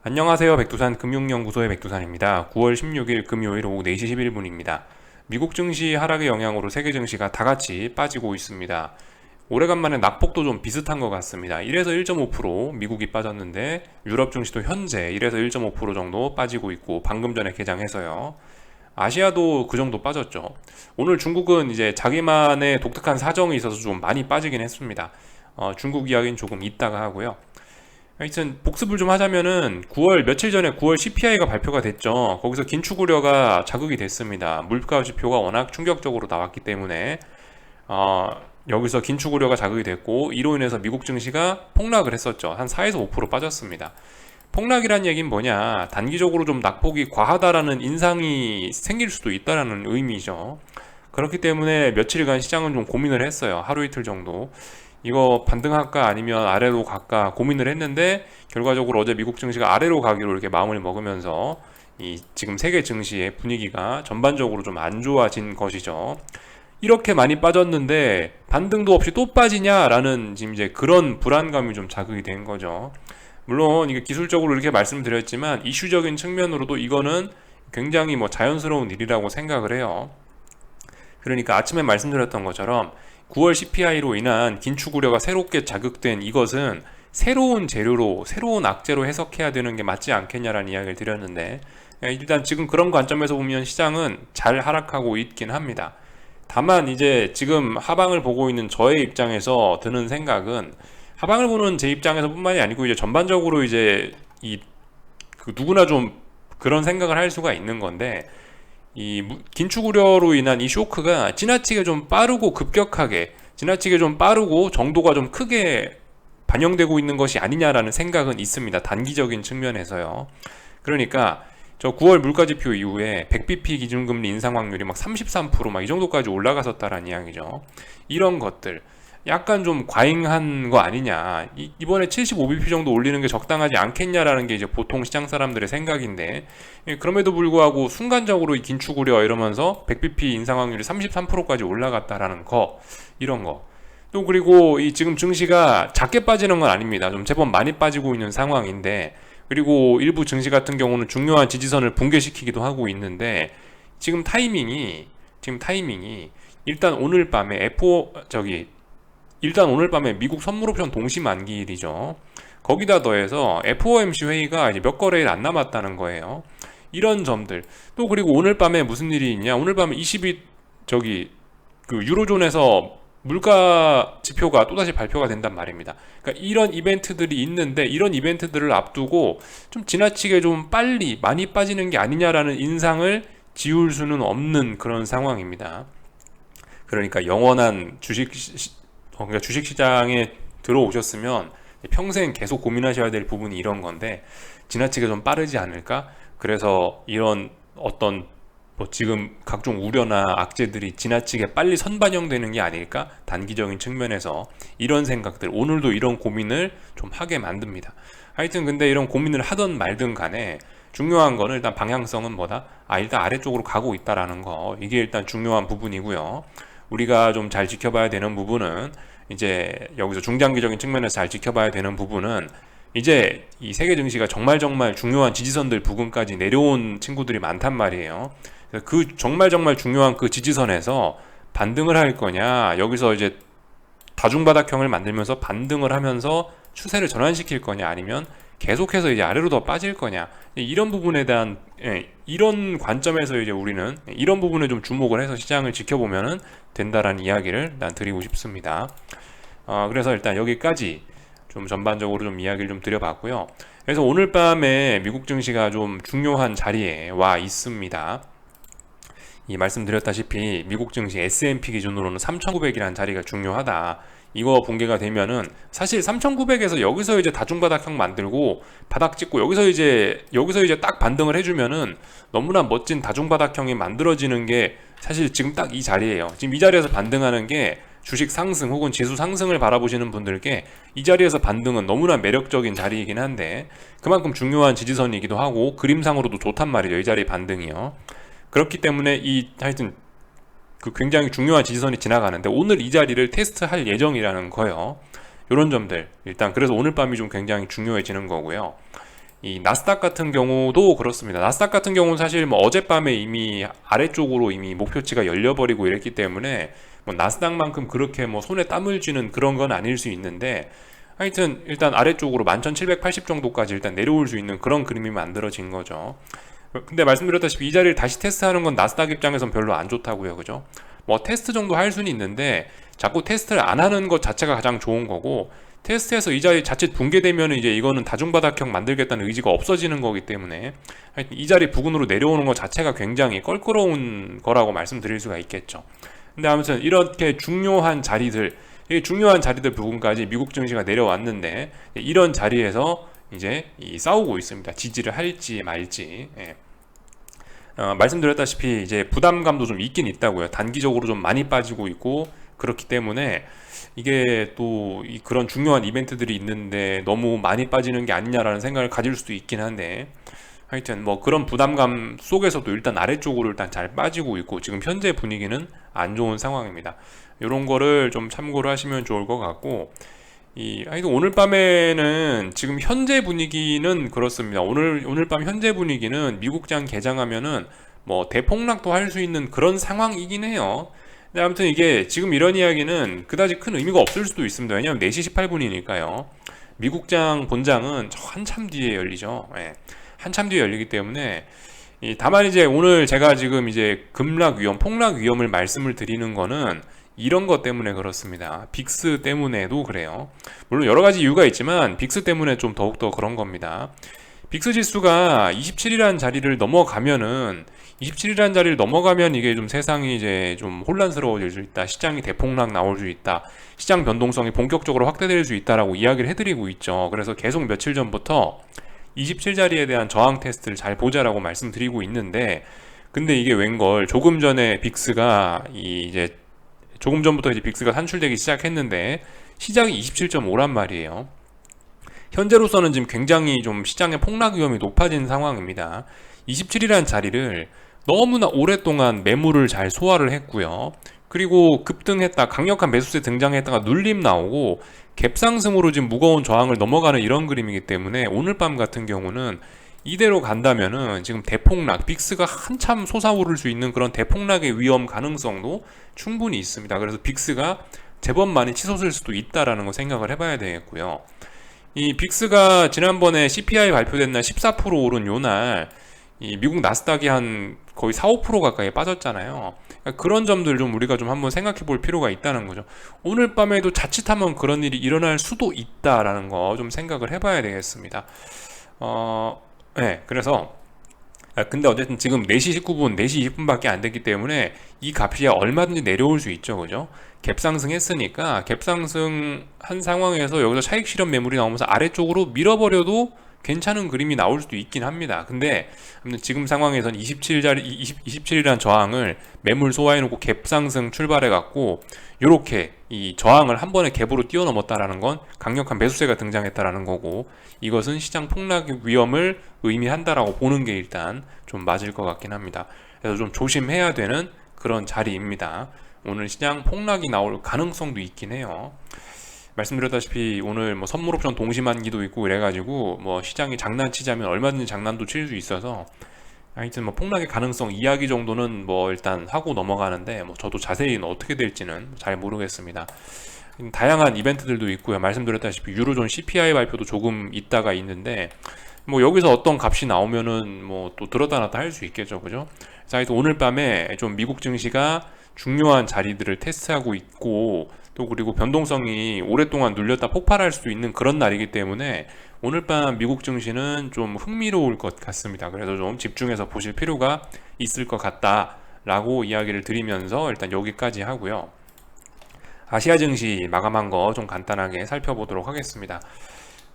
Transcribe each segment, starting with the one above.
안녕하세요. 백두산 금융연구소의 백두산입니다. 9월 16일 금요일 오후 4시 11분입니다. 미국 증시 하락의 영향으로 세계 증시가 다 같이 빠지고 있습니다. 오래간만에 낙폭도 좀 비슷한 것 같습니다. 1에서 1.5% 미국이 빠졌는데 유럽 증시도 현재 1에서 1.5% 정도 빠지고 있고 방금 전에 개장해서요. 아시아도 그 정도 빠졌죠. 오늘 중국은 이제 자기만의 독특한 사정이 있어서 좀 많이 빠지긴 했습니다. 중국 이야기는 조금 이따가 하고요. 하여튼 복습을 좀 하자면은 9월 며칠 전에 9월 CPI가 발표가 됐죠. 거기서 긴축 우려가 자극이 됐습니다. 물가 지표가 워낙 충격적으로 나왔기 때문에 여기서 긴축 우려가 자극이 됐고 이로 인해서 미국 증시가 폭락을 했었죠. 한 4에서 5% 빠졌습니다. 폭락이란 얘기는 뭐냐? 단기적으로 좀 낙폭이 과하다라는 인상이 생길 수도 있다라는 의미죠. 그렇기 때문에 며칠간 시장은 좀 고민을 했어요. 하루 이틀 정도. 이거 반등할까 아니면 아래로 갈까 고민을 했는데 결과적으로 어제 미국 증시가 아래로 가기로 이렇게 마음을 먹으면서 이 지금 세계 증시의 분위기가 전반적으로 좀 안 좋아진 것이죠. 이렇게 많이 빠졌는데 반등도 없이 또 빠지냐라는 지금 이제 그런 불안감이 좀 자극이 된 거죠. 물론 이게 기술적으로 이렇게 말씀드렸지만 이슈적인 측면으로도 이거는 굉장히 뭐 자연스러운 일이라고 생각을 해요. 그러니까 아침에 말씀드렸던 것처럼 9월 CPI로 인한 긴축 우려가 새롭게 자극된 이것은 새로운 재료로, 새로운 악재로 해석해야 되는 게 맞지 않겠냐라는 이야기를 드렸는데, 일단 지금 그런 관점에서 보면 시장은 잘 하락하고 있긴 합니다. 다만 이제 지금 하방을 보고 있는 저의 입장에서 드는 생각은, 하방을 보는 제 입장에서 뿐만이 아니고 이제 전반적으로 이제 누구나 좀 그런 생각을 할 수가 있는 건데, 이 긴축 우려로 인한 이 쇼크가 지나치게 좀 빠르고 급격하게, 지나치게 좀 빠르고 정도가 좀 크게 반영되고 있는 것이 아니냐라는 생각은 있습니다. 단기적인 측면에서요. 그러니까 저 9월 물가지표 이후에 100bp 기준금리 인상 확률이 막 33%막 이 정도까지 올라갔었다라는 이야기죠. 이런 것들 약간 좀 과잉한 거 아니냐. 이번에 75bp 정도 올리는 게 적당하지 않겠냐라는 게 이제 보통 시장 사람들의 생각인데, 그럼에도 불구하고 순간적으로 이 긴축 우려 이러면서 100bp 인상 확률이 33%까지 올라갔다라는 거, 이런 거. 또 그리고 이 지금 증시가 작게 빠지는 건 아닙니다. 좀 제법 많이 빠지고 있는 상황인데, 그리고 일부 증시 같은 경우는 중요한 지지선을 붕괴시키기도 하고 있는데, 지금 타이밍이 일단 오늘 밤에 일단 오늘 밤에 미국 선물옵션 동시 만기일이죠. 거기다 더해서 FOMC 회의가 이제 몇 거래일 안 남았다는 거예요. 이런 점들. 또 그리고 오늘 밤에 무슨 일이 있냐? 오늘 밤에 20일 그 유로존에서 물가 지표가 또다시 발표가 된단 말입니다. 그러니까 이런 이벤트들이 있는데 이런 이벤트들을 앞두고 좀 지나치게 좀 빨리 많이 빠지는 게 아니냐라는 인상을 지울 수는 없는 그런 상황입니다. 그러니까 영원한 그러니까 주식시장에 들어오셨으면 평생 계속 고민하셔야 될 부분이 이런 건데 지나치게 좀 빠르지 않을까? 그래서 이런 어떤 뭐 지금 각종 우려나 악재들이 지나치게 빨리 선반영되는 게 아닐까? 단기적인 측면에서 이런 생각들, 오늘도 이런 고민을 좀 하게 만듭니다. 하여튼 근데 이런 고민을 하든 말든 간에 중요한 거는 일단 방향성은 뭐다? 일단 아래쪽으로 가고 있다라는 거. 이게 일단 중요한 부분이고요. 우리가 좀 잘 지켜봐야 되는 부분은 이제 여기서 중장기적인 측면에서 잘 지켜봐야 되는 부분은 이제 이 세계 증시가 정말 중요한 지지선들 부근까지 내려온 친구들이 많단 말이에요. 그 정말 중요한 그 지지선에서 반등을 할 거냐, 여기서 이제 다중바닥형을 만들면서 반등을 하면서 추세를 전환시킬 거냐, 아니면 계속해서 이제 아래로 더 빠질 거냐, 이런 부분에 대한 이런 관점에서 이제 우리는 이런 부분에 좀 주목을 해서 시장을 지켜보면 된다라는 이야기를 난 드리고 싶습니다. 그래서 일단 여기까지 좀 전반적으로 좀 이야기를 좀 드려봤고요. 그래서 오늘 밤에 미국 증시가 좀 중요한 자리에 와 있습니다. 이 말씀드렸다시피 미국 증시 S&P 기준으로는 3,900이라는 자리가 중요하다. 이거 붕괴가 되면은 사실 3,900에서 여기서 이제 다중바닥형 만들고 바닥 찍고 여기서 이제 딱 반등을 해주면은 너무나 멋진 다중바닥형이 만들어지는 게 사실 지금 딱 이 자리예요. 지금 이 자리에서 반등하는 게 주식 상승 혹은 지수 상승을 바라보시는 분들께 이 자리에서 반등은 너무나 매력적인 자리이긴 한데 그만큼 중요한 지지선이기도 하고 그림상으로도 좋단 말이죠. 이 자리 반등이요. 그렇기 때문에 하여튼 그 굉장히 중요한 지지선이 지나가는데 오늘 이 자리를 테스트할 예정이라는 거예요. 이런 점들 일단 그래서 오늘 밤이 좀 굉장히 중요해지는 거고요. 이 나스닥 같은 경우도 그렇습니다. 나스닥 같은 경우는 사실 뭐 어젯밤에 이미 아래쪽으로 이미 목표치가 열려버리고 이랬기 때문에 뭐 나스닥만큼 그렇게 뭐 손에 땀을 쥐는 그런 건 아닐 수 있는데, 하여튼 일단 아래쪽으로 11,780 정도까지 일단 내려올 수 있는 그런 그림이 만들어진 거죠. 근데 말씀드렸다시피 이 자리를 다시 테스트하는 건 나스닥 입장에선 별로 안 좋다고요. 그죠? 뭐 테스트 정도 할 수는 있는데 자꾸 테스트를 안 하는 것 자체가 가장 좋은 거고, 테스트해서 이 자리 자칫 붕괴되면 이제 이거는 다중바닥형 만들겠다는 의지가 없어지는 거기 때문에 하여튼 이 자리 부근으로 내려오는 것 자체가 굉장히 껄끄러운 거라고 말씀드릴 수가 있겠죠. 근데 아무튼 이렇게 중요한 자리들, 이 중요한 자리들 부분까지 미국 증시가 내려왔는데 이런 자리에서 이제 싸우고 있습니다. 지지를 할지 말지. 예. 말씀드렸다시피 이제 부담감도 좀 있긴 있다고요. 단기적으로 좀 많이 빠지고 있고 그렇기 때문에 이게 또 그런 중요한 이벤트들이 있는데 너무 많이 빠지는 게 아니냐라는 생각을 가질 수도 있긴 한데, 하여튼 뭐 그런 부담감 속에서도 일단 아래쪽으로 일단 잘 빠지고 있고 지금 현재 분위기는 안 좋은 상황입니다. 이런 거를 좀 참고를 하시면 좋을 것 같고, 하여튼 오늘 밤에는 지금 현재 분위기는 그렇습니다. 오늘 밤 현재 분위기는 미국장 개장하면은 뭐 대폭락도 할 수 있는 그런 상황이긴 해요. 근데 아무튼 이게 지금 이런 이야기는 그다지 큰 의미가 없을 수도 있습니다. 왜냐하면 4시 18분이니까요. 미국장 본장은 한참 뒤에 열리죠. 예. 한참 뒤에 열리기 때문에 다만 이제 오늘 제가 지금 이제 급락 위험, 폭락 위험을 말씀을 드리는 거는 이런 것 때문에 그렇습니다. 빅스 때문에도 그래요. 물론 여러 가지 이유가 있지만 빅스 때문에 좀 더욱더 그런 겁니다. 빅스 지수가 27이라는 자리를 넘어가면은 27이라는 자리를 넘어가면 이게 좀 세상이 이제 좀 혼란스러워질 수 있다. 시장이 대폭락 나올 수 있다. 시장 변동성이 본격적으로 확대될 수 있다라고 이야기를 해드리고 있죠. 그래서 계속 며칠 전부터 27자리에 대한 저항 테스트를 잘 보자라고 말씀드리고 있는데, 근데 이게 웬걸 조금 전에 빅스가 이제 조금 전부터 이제 빅스가 산출되기 시작했는데 시장이 27.5란 말이에요. 현재로서는 지금 굉장히 좀 시장의 폭락 위험이 높아진 상황입니다. 27이라는 자리를 너무나 오랫동안 매물을 잘 소화를 했고요. 그리고 급등했다, 강력한 매수세 등장했다가 눌림 나오고 갭상승으로 지금 무거운 저항을 넘어가는 이런 그림이기 때문에 오늘 밤 같은 경우는 이대로 간다면은 지금 대폭락, 빅스가 한참 솟아오를 수 있는 그런 대폭락의 위험 가능성도 충분히 있습니다. 그래서 빅스가 제법 많이 치솟을 수도 있다라는 거 생각을 해봐야 되겠고요. 이 빅스가 지난번에 CPI 발표된 날 14% 오른 요날 이 미국 나스닥이 한 거의 4, 5% 가까이 빠졌잖아요. 그러니까 그런 점들 좀 우리가 좀 한번 생각해 볼 필요가 있다는 거죠. 오늘 밤에도 자칫하면 그런 일이 일어날 수도 있다라는 거 좀 생각을 해봐야 되겠습니다. 네, 그래서 근데 어쨌든 지금 4시 19분, 4시 20분밖에 안 됐기 때문에 이 값이 얼마든지 내려올 수 있죠. 그죠? 갭상승 했으니까 갭상승 한 상황에서 여기서 차익 실현 매물이 나오면서 아래쪽으로 밀어버려도 괜찮은 그림이 나올 수도 있긴 합니다. 근데 지금 상황에선 27이라는 저항을 매물 소화해놓고 갭상승 출발해갖고 요렇게 이 저항을 한 번에 갭으로 뛰어넘었다라는 건 강력한 매수세가 등장했다라는 거고, 이것은 시장 폭락 위험을 의미한다라고 보는 게 일단 좀 맞을 것 같긴 합니다. 그래서 좀 조심해야 되는 그런 자리입니다. 오늘 시장 폭락이 나올 가능성도 있긴 해요. 말씀드렸다시피 오늘 뭐 선물 옵션 동시만기도 있고 그래가지고 뭐 시장이 장난치자면 얼마든지 장난도 칠 수 있어서 하여튼 뭐 폭락의 가능성 이야기 정도는 뭐 일단 하고 넘어가는데, 뭐 저도 자세히는 어떻게 될지는 잘 모르겠습니다. 다양한 이벤트들도 있고요. 말씀드렸다시피 유로존 CPI 발표도 조금 있다가 있는데 뭐 여기서 어떤 값이 나오면은 뭐 또 들었다 놨다 할 수 있겠죠. 그죠? 자, 그래서 오늘 밤에 좀 미국 증시가 중요한 자리들을 테스트하고 있고, 또 그리고 변동성이 오랫동안 눌렸다 폭발할 수도 있는 그런 날이기 때문에 오늘 밤 미국 증시는 좀 흥미로울 것 같습니다. 그래서 좀 집중해서 보실 필요가 있을 것 같다라고 이야기를 드리면서 일단 여기까지 하고요. 아시아 증시 마감한 거 좀 간단하게 살펴보도록 하겠습니다.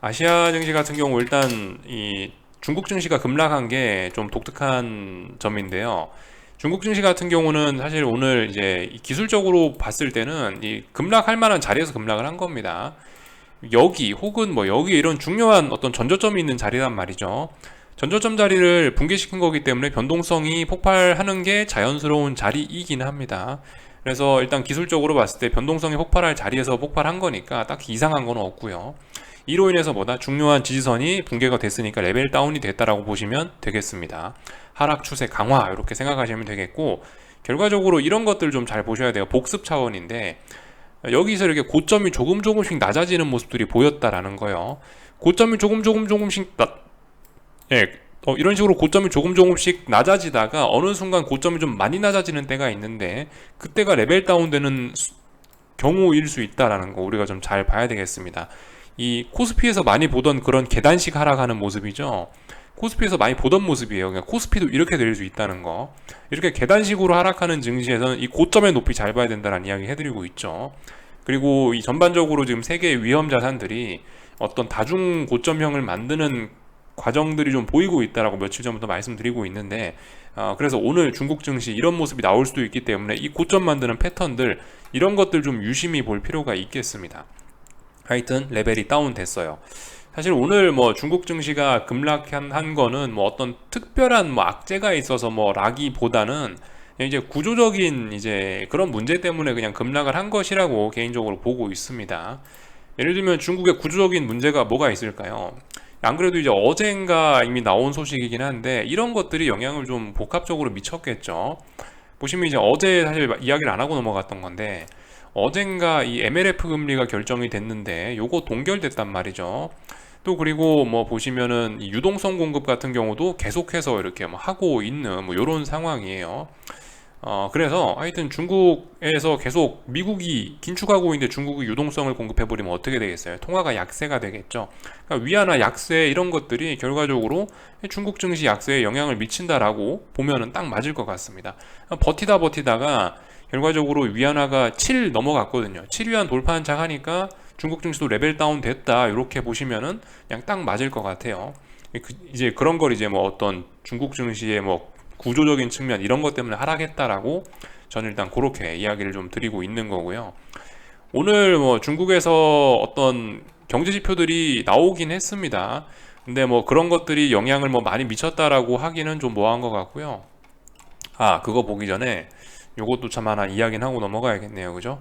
아시아 증시 같은 경우 일단 이 중국 증시가 급락한 게 좀 독특한 점인데요. 중국 증시 같은 경우는 사실 오늘 이제 기술적으로 봤을 때는 이 급락할 만한 자리에서 급락을 한 겁니다. 여기 혹은 뭐 여기 이런 중요한 어떤 전저점이 있는 자리란 말이죠. 전저점 자리를 붕괴시킨 거기 때문에 변동성이 폭발하는 게 자연스러운 자리이긴 합니다. 그래서 일단 기술적으로 봤을 때 변동성이 폭발할 자리에서 폭발한 거니까 딱히 이상한 건 없고요. 이로 인해서 보다 중요한 지지선이 붕괴가 됐으니까 레벨 다운이 됐다라고 보시면 되겠습니다. 하락 추세 강화 이렇게 생각하시면 되겠고, 결과적으로 이런 것들 좀 잘 보셔야 돼요. 복습 차원인데 여기서 이렇게 고점이 조금씩 낮아지는 모습들이 보였다라는 거예요. 고점이 조금씩 이런 식으로 고점이 조금씩 낮아지다가 어느 순간 고점이 좀 많이 낮아지는 때가 있는데, 그때가 레벨 다운되는 경우일 수 있다라는 거 우리가 좀 잘 봐야 되겠습니다. 이 코스피에서 많이 보던 그런 계단식 하락하는 모습이죠. 코스피에서 많이 보던 모습이에요. 그러니까 코스피도 이렇게 될 수 있다는 거. 이렇게 계단식으로 하락하는 증시에서는 이 고점의 높이 잘 봐야 된다는 이야기 해드리고 있죠. 그리고 이 전반적으로 지금 세계의 위험 자산들이 어떤 다중 고점형을 만드는 과정들이 좀 보이고 있다라고 며칠 전부터 말씀드리고 있는데, 그래서 오늘 중국 증시 이런 모습이 나올 수도 있기 때문에 이 고점 만드는 패턴들, 이런 것들 좀 유심히 볼 필요가 있겠습니다. 하여튼 레벨이 다운 됐어요. 사실 오늘 뭐 중국 증시가 급락한 거는 뭐 어떤 특별한 뭐 악재가 있어서 뭐 라기보다는 이제 구조적인 이제 그런 문제 때문에 그냥 급락을 한 것이라고 개인적으로 보고 있습니다. 예를 들면 중국의 구조적인 문제가 뭐가 있을까요? 안 그래도 이제 어젠가 이미 나온 소식이긴 한데 이런 것들이 영향을 좀 복합적으로 미쳤겠죠. 보시면 이제 어제 사실 이야기를 안 하고 넘어갔던 건데, 어젠가 이 MLF 금리가 결정이 됐는데 요거 동결됐단 말이죠. 또 그리고 뭐 보시면은 이 유동성 공급 같은 경우도 계속해서 이렇게 뭐 하고 있는 뭐 요런 상황이에요. 그래서 하여튼 중국에서 계속 미국이 긴축하고 있는데 중국이 유동성을 공급해버리면 어떻게 되겠어요? 통화가 약세가 되겠죠. 그러니까 위안화 약세 이런 것들이 결과적으로 중국 증시 약세에 영향을 미친다라고 보면은 딱 맞을 것 같습니다. 버티다가 결과적으로 위안화가 7 넘어갔거든요. 7위안 돌파 한창 하니까 중국 증시도 레벨 다운 됐다 이렇게 보시면은 그냥 딱 맞을 것 같아요. 이제 그런 걸 이제 뭐 어떤 중국 증시의 뭐 구조적인 측면 이런 것 때문에 하락했다라고 저는 일단 그렇게 이야기를 좀 드리고 있는 거고요. 오늘 뭐 중국에서 어떤 경제 지표들이 나오긴 했습니다. 근데 뭐 그런 것들이 영향을 뭐 많이 미쳤다라고 하기는 좀 뭐한 것 같고요. 그거 보기 전에 요것도 참 하나 이야기는 하고 넘어가야겠네요. 그죠?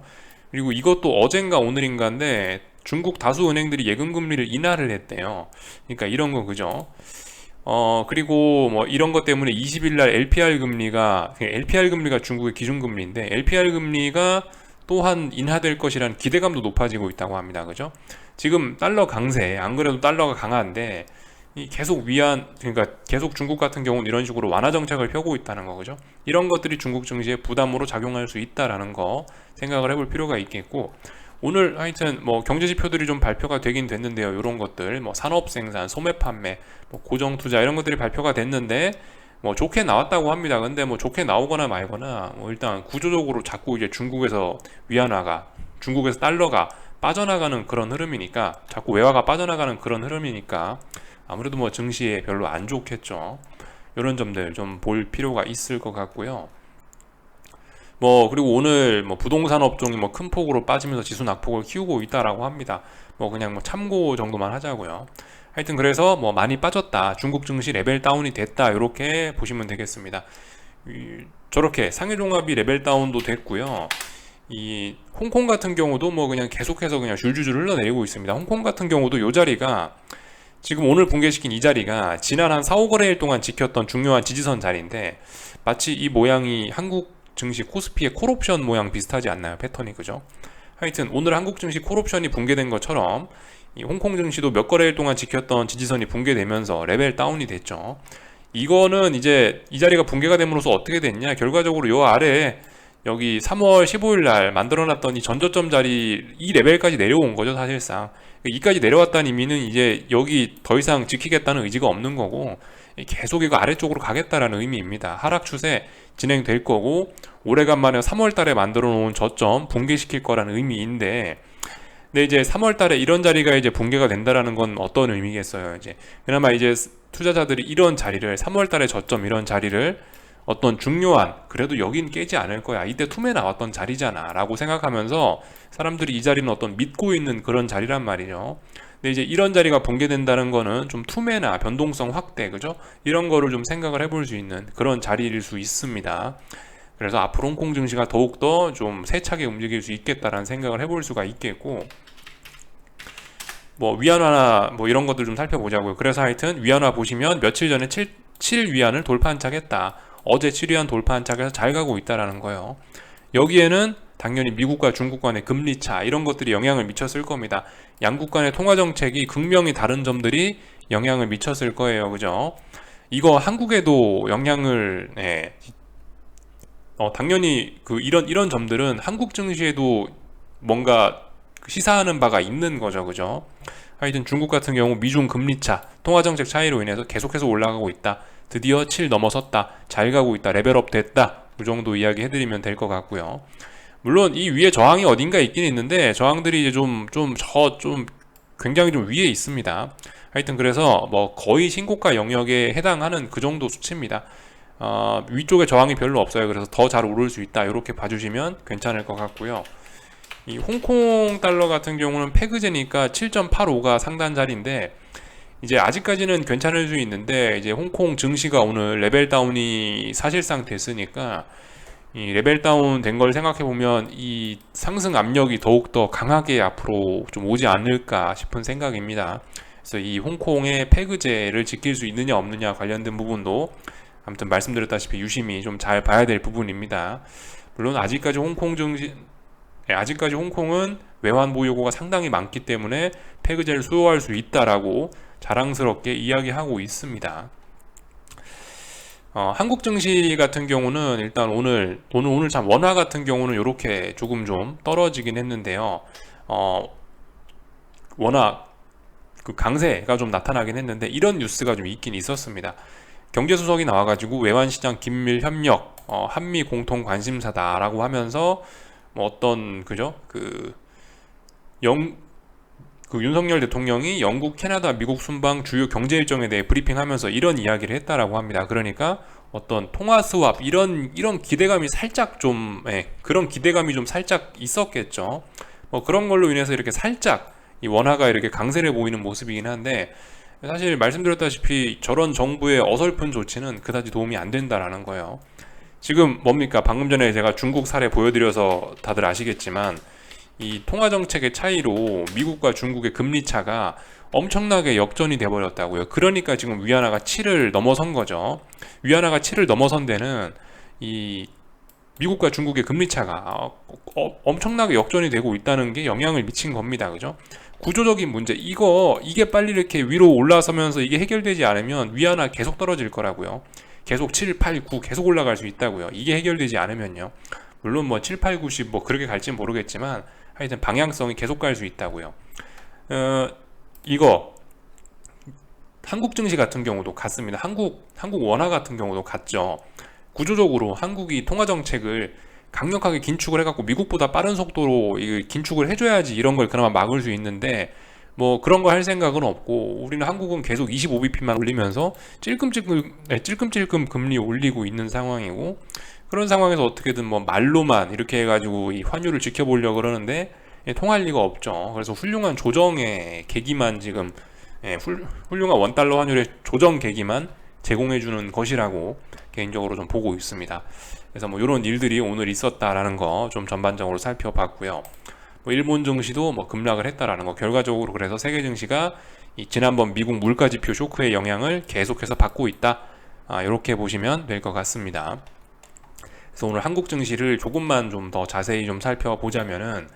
그리고 이것도 어젠가 오늘인가인데 중국 다수 은행들이 예금 금리를 인하를 했대요. 그러니까 이런 거 그죠? 그리고 뭐 이런 것 때문에 20일 날 LPR 금리가 중국의 기준 금리인데 LPR 금리가 또한 인하될 것이라는 기대감도 높아지고 있다고 합니다. 그죠? 지금 달러 강세, 안 그래도 달러가 강한데 계속 그러니까 계속 중국 같은 경우는 이런 식으로 완화 정책을 펴고 있다는 거, 그죠? 이런 것들이 중국 증시에 부담으로 작용할 수 있다라는 거 생각을 해볼 필요가 있겠고, 오늘 하여튼 뭐 경제 지표들이 좀 발표가 되긴 됐는데요. 이런 것들 뭐 산업 생산, 소매 판매, 뭐 고정 투자 이런 것들이 발표가 됐는데 뭐 좋게 나왔다고 합니다. 근데 뭐 좋게 나오거나 말거나 뭐 일단 구조적으로 자꾸 이제 중국에서 달러가 빠져나가는 그런 흐름이니까, 자꾸 외화가 빠져나가는 그런 흐름이니까 아무래도 뭐 증시에 별로 안 좋겠죠. 이런 점들 좀 볼 필요가 있을 것 같고요. 뭐 그리고 오늘 뭐 부동산 업종이 뭐 큰 폭으로 빠지면서 지수 낙폭을 키우고 있다라고 합니다. 뭐 그냥 뭐 참고 정도만 하자고요. 하여튼 그래서 뭐 많이 빠졌다, 중국 증시 레벨 다운이 됐다 이렇게 보시면 되겠습니다. 저렇게 상해종합이 레벨 다운도 됐고요. 이 홍콩 같은 경우도 뭐 그냥 계속해서 그냥 줄줄줄 흘러내리고 있습니다. 홍콩 같은 경우도 이 자리가 지금 오늘 붕괴시킨 이 자리가 지난 한 4, 5거래일 동안 지켰던 중요한 지지선 자리인데, 마치 이 모양이 한국 증시 코스피의 콜옵션 모양 비슷하지 않나요? 패턴이, 그죠? 하여튼 오늘 한국 증시 콜옵션이 붕괴된 것처럼 이 홍콩 증시도 몇 거래일 동안 지켰던 지지선이 붕괴되면서 레벨 다운이 됐죠. 이거는 이제 이 자리가 붕괴가 됨으로써 어떻게 됐냐? 결과적으로 요 아래에 여기 3월 15일 날 만들어놨던 이 전저점 자리, 이 레벨까지 내려온 거죠, 사실상. 이까지 내려왔다는 의미는 이제 여기 더 이상 지키겠다는 의지가 없는 거고, 계속 이거 아래쪽으로 가겠다라는 의미입니다. 하락 추세 진행될 거고, 오래간만에 3월 달에 만들어 놓은 저점 붕괴시킬 거라는 의미인데, 근데 이제 3월 달에 이런 자리가 이제 붕괴가 된다라는 건 어떤 의미겠어요? 이제 그나마 이제 투자자들이 이런 자리를, 3월 달에 저점 이런 자리를 어떤 중요한, 그래도 여긴 깨지 않을 거야, 이때 툼에 나왔던 자리잖아 라고 생각하면서 사람들이 이 자리는 어떤 믿고 있는 그런 자리란 말이죠. 근데 이제 이런 자리가 붕괴된다는 거는 좀 툼에나 변동성 확대, 그죠? 이런 거를 좀 생각을 해볼 수 있는 그런 자리일 수 있습니다. 그래서 앞으로 홍콩 증시가 더욱더 좀 세차게 움직일 수 있겠다라는 생각을 해볼 수가 있겠고, 뭐 위안화나 뭐 이런 것들 좀 살펴보자고요. 그래서 하여튼 위안화 보시면 며칠 전에 7위안을 돌파한 척했다. 어제 7위안 돌파한 척해서 잘 가고 있다라는 거예요. 여기에는 당연히 미국과 중국 간의 금리 차 이런 것들이 영향을 미쳤을 겁니다. 양국 간의 통화 정책이 극명히 다른 점들이 영향을 미쳤을 거예요. 그죠? 이거 한국에도 영향을 당연히 이런 점들은 한국 증시에도 뭔가 시사하는 바가 있는 거죠. 그죠? 하여튼 중국 같은 경우 미중 금리차, 통화정책 차이로 인해서 계속해서 올라가고 있다. 드디어 7 넘어섰다. 잘 가고 있다. 레벨업 됐다. 그 정도 이야기 해드리면 될 것 같고요. 물론 이 위에 저항이 어딘가 있긴 있는데 저항들이 이제 좀 굉장히 좀 위에 있습니다. 하여튼 그래서 뭐 거의 신고가 영역에 해당하는 그 정도 수치입니다. 위쪽에 저항이 별로 없어요. 그래서 더 잘 오를 수 있다. 이렇게 봐주시면 괜찮을 것 같고요. 이 홍콩 달러 같은 경우는 페그제니까 7.85가 상단 자리인데 이제 아직까지는 괜찮을 수 있는데 이제 홍콩 증시가 오늘 레벨 다운이 사실상 됐으니까 이 레벨 다운 된 걸 생각해 보면 이 상승 압력이 더욱더 강하게 앞으로 좀 오지 않을까 싶은 생각입니다. 그래서 이 홍콩의 페그제를 지킬 수 있느냐 없느냐 관련된 부분도 아무튼 말씀드렸다시피 유심히 좀 잘 봐야 될 부분입니다. 물론 아직까지 홍콩은 외환 보유고가 상당히 많기 때문에 페그제를 수요할 수 있다라고 자랑스럽게 이야기하고 있습니다. 한국 증시 같은 경우는 일단 오늘 참 원화 같은 경우는 이렇게 조금 좀 떨어지긴 했는데요. 원화 그 강세가 좀 나타나긴 했는데 이런 뉴스가 좀 있긴 있었습니다. 경제수석이 나와가지고 외환시장 긴밀 협력, 한미 공통 관심사다라고 하면서 뭐 어떤 윤석열 대통령이 영국, 캐나다, 미국 순방 주요 경제 일정에 대해 브리핑하면서 이런 이야기를 했다라고 합니다. 그러니까 어떤 통화 스왑 이런 기대감이 살짝 좀 그런 기대감이 좀 살짝 있었겠죠. 뭐 그런 걸로 인해서 이렇게 살짝 이 원화가 이렇게 강세를 보이는 모습이긴 한데 사실 말씀드렸다시피 저런 정부의 어설픈 조치는 그다지 도움이 안 된다라는 거예요. 지금 뭡니까? 방금 전에 제가 중국 사례 보여드려서 다들 아시겠지만 이 통화정책의 차이로 미국과 중국의 금리 차가 엄청나게 역전이 돼버렸다고요. 그러니까 지금 위안화가 7을 넘어선 거죠. 위안화가 7을 넘어선 데는 이 미국과 중국의 금리 차가 엄청나게 역전이 되고 있다는 게 영향을 미친 겁니다. 그죠? 구조적인 문제 이게 빨리 이렇게 위로 올라서면서 이게 해결되지 않으면 위안화 계속 떨어질 거라고요. 계속 7, 8, 9 계속 올라갈 수 있다고요. 이게 해결되지 않으면요. 물론 뭐 7, 8, 9, 10 뭐 그렇게 갈지는 모르겠지만 하여튼 방향성이 계속 갈 수 있다고요. 이거 한국 증시 같은 경우도 같습니다. 한국 원화 같은 경우도 같죠. 구조적으로 한국이 통화 정책을 강력하게 긴축을 해갖고 미국보다 빠른 속도로 긴축을 해줘야지 이런 걸 그나마 막을 수 있는데 뭐 그런 거 할 생각은 없고 우리는 한국은 계속 25bp만 올리면서 찔끔찔끔 금리 올리고 있는 상황이고 그런 상황에서 어떻게든 뭐 말로만 이렇게 해가지고 이 환율을 지켜보려고 그러는데 통할 리가 없죠. 그래서 훌륭한 조정의 계기만 지금 훌륭한 원달러 환율의 조정 계기만 제공해주는 것이라고 개인적으로 좀 보고 있습니다. 그래서 뭐 이런 일들이 오늘 있었다라는 거 좀 전반적으로 살펴봤고요. 뭐 일본 증시도 뭐 급락을 했다라는 거 결과적으로 그래서 세계 증시가 이 지난번 미국 물가지표 쇼크의 영향을 계속해서 받고 있다. 이렇게 보시면 될 것 같습니다. 그래서 오늘 한국 증시를 조금만 좀 더 자세히 좀 살펴보자면은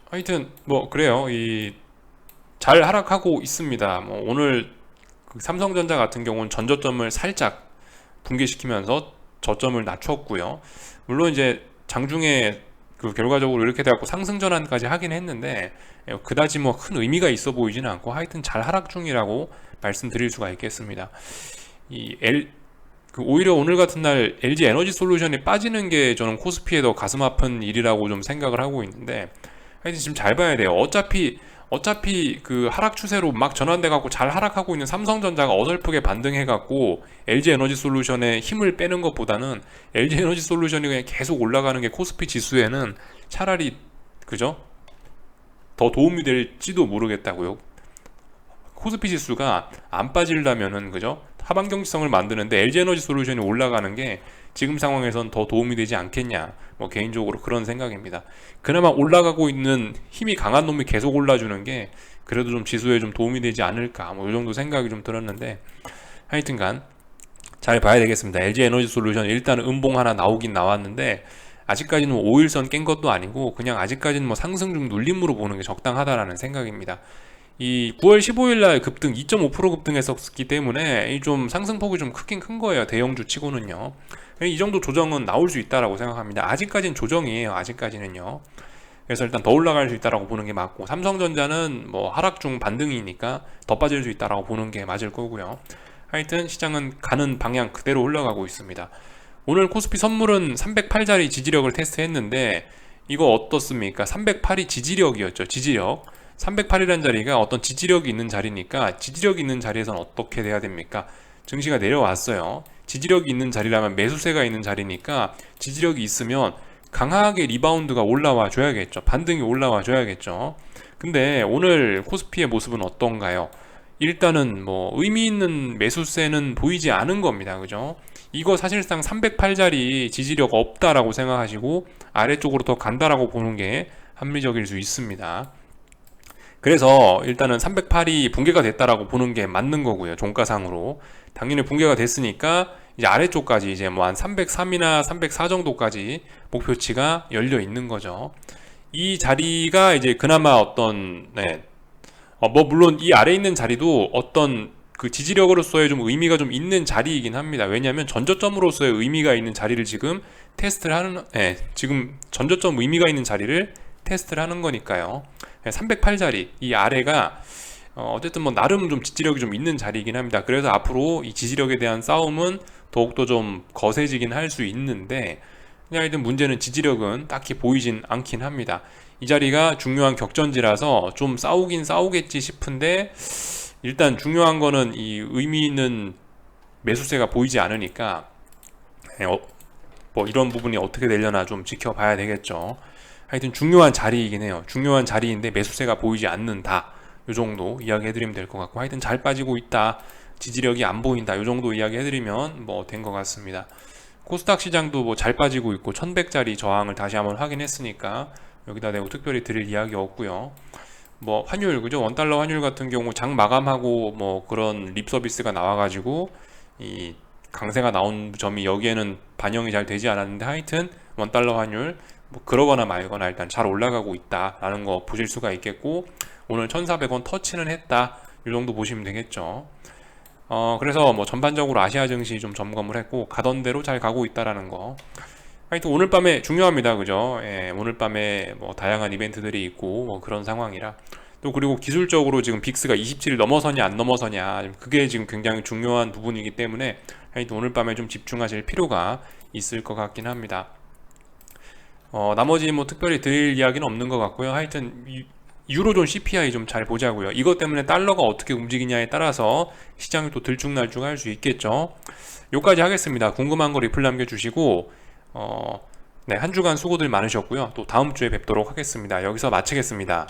하여튼 뭐 그래요. 잘 하락하고 있습니다. 뭐 오늘 그 삼성전자 같은 경우는 전저점을 살짝 붕괴시키면서 저점을 낮췄고요. 물론 이제 장중에 그 결과적으로 이렇게 돼갖고 상승 전환까지 하긴 했는데 그다지 뭐 큰 의미가 있어 보이지는 않고 하여튼 잘 하락 중이라고 말씀드릴 수가 있겠습니다. 오히려 오늘 같은 날 LG 에너지 솔루션이 빠지는 게 저는 코스피에 더 가슴 아픈 일이라고 좀 생각을 하고 있는데 하여튼 지금 잘 봐야 돼요. 어차피 그 하락 추세로 막 전환돼 갖고 잘 하락하고 있는 삼성전자가 어설프게 반등해 갖고 LG 에너지 솔루션에 힘을 빼는 것보다는 LG 에너지 솔루션이 그냥 계속 올라가는 게 코스피 지수에는 차라리 그죠? 더 도움이 될지도 모르겠다고요. 코스피 지수가 안 빠지려면은 그죠? 하반 경직성을 만드는데 LG 에너지 솔루션이 올라가는 게 지금 상황에선 더 도움이 되지 않겠냐, 뭐 개인적으로 그런 생각입니다. 그나마 올라가고 있는 힘이 강한 놈이 계속 올라주는 게 그래도 좀 지수에 좀 도움이 되지 않을까, 뭐 이 정도 생각이 좀 들었는데, 하여튼간 잘 봐야 되겠습니다. LG에너지솔루션 일단은 음봉 하나 나오긴 나왔는데 아직까지는 5일선 깬 것도 아니고 그냥 아직까지는 뭐 상승 중 눌림으로 보는 게 적당하다라는 생각입니다. 이 9월 15일 날 급등 2.5% 급등했었기 때문에 이 좀 상승폭이 좀 크긴 큰 거예요. 대형주 치고는요. 이 정도 조정은 나올 수 있다라고 생각합니다. 아직까지는 조정이에요. 아직까지는요. 그래서 일단 더 올라갈 수 있다라고 보는 게 맞고, 삼성전자는 뭐 하락 중 반등이니까 더 빠질 수 있다라고 보는 게 맞을 거고요. 하여튼 시장은 가는 방향 그대로 흘러가고 있습니다. 오늘 코스피 선물은 308자리 지지력을 테스트했는데 이거 어떻습니까? 308이 지지력이었죠. 지지력. 308이라는 자리가 어떤 지지력이 있는 자리니까 지지력이 있는 자리에서는 어떻게 돼야 됩니까? 증시가 내려왔어요. 지지력이 있는 자리라면 매수세가 있는 자리니까 지지력이 있으면 강하게 리바운드가 올라와 줘야겠죠. 반등이 올라와 줘야겠죠. 근데 오늘 코스피의 모습은 어떤가요? 일단은 뭐 의미 있는 매수세는 보이지 않은 겁니다. 그죠? 이거 사실상 308자리 지지력 없다라고 생각하시고 아래쪽으로 더 간다라고 보는 게 합리적일 수 있습니다. 그래서 일단은 308이 붕괴가 됐다라고 보는 게 맞는 거고요. 종가상으로. 당연히 붕괴가 됐으니까 이제 아래쪽까지 이제 뭐 한 303이나 304 정도까지 목표치가 열려 있는 거죠. 이 자리가 이제 그나마 어떤 뭐 물론 이 아래 있는 자리도 어떤 그 지지력으로서의 좀 의미가 좀 있는 자리이긴 합니다. 왜냐하면 전저점으로서의 의미가 있는 자리를 지금 테스트를 하는, 지금 전저점 의미가 있는 자리를 테스트를 하는 거니까요. 308자리 이 아래가 어쨌든 뭐 나름 좀 지지력이 좀 있는 자리이긴 합니다. 그래서 앞으로 이 지지력에 대한 싸움은 더욱더 좀 거세지긴 할 수 있는데, 그냥 하여튼 문제는 지지력은 딱히 보이진 않긴 합니다. 이 자리가 중요한 격전지라서 좀 싸우긴 싸우겠지 싶은데, 일단 중요한 거는 이 의미 있는 매수세가 보이지 않으니까 뭐 이런 부분이 어떻게 되려나 좀 지켜봐야 되겠죠. 하여튼 중요한 자리이긴 해요. 중요한 자리인데 매수세가 보이지 않는다, 이 정도 이야기 해드리면 될 것 같고, 하여튼 잘 빠지고 있다, 지지력이 안 보인다, 이 정도 이야기 해드리면 뭐 된 것 같습니다. 코스닥 시장도 뭐 잘 빠지고 있고 1100자리 저항을 다시 한번 확인했으니까 여기다 내고 특별히 드릴 이야기 없고요. 뭐 환율, 그죠? 원달러 환율 같은 경우 장 마감하고 뭐 그런 립 서비스가 나와가지고 이 강세가 나온 점이 여기에는 반영이 잘 되지 않았는데, 하여튼 원달러 환율 뭐 그러거나 말거나 일단 잘 올라가고 있다라는 거 보실 수가 있겠고, 오늘 1400원 터치는 했다, 이 정도 보시면 되겠죠. 그래서 뭐 전반적으로 아시아 증시 좀 점검을 했고 가던 대로 잘 가고 있다라는 거. 하여튼 오늘 밤에 중요합니다. 그죠? 오늘 밤에 뭐 다양한 이벤트들이 있고 뭐 그런 상황이라, 또 그리고 기술적으로 지금 빅스가 27을 넘어서냐 안 넘어서냐, 그게 지금 굉장히 중요한 부분이기 때문에 하여튼 오늘 밤에 좀 집중하실 필요가 있을 것 같긴 합니다. 나머지 뭐 특별히 드릴 이야기는 없는 것 같고요. 하여튼 유로존 CPI 좀 잘 보자고요. 이것 때문에 달러가 어떻게 움직이냐에 따라서 시장이 또 들쭉날쭉 할 수 있겠죠. 요까지 하겠습니다. 궁금한 거 리플 남겨주시고 한 주간 수고들 많으셨고요. 또 다음 주에 뵙도록 하겠습니다. 여기서 마치겠습니다.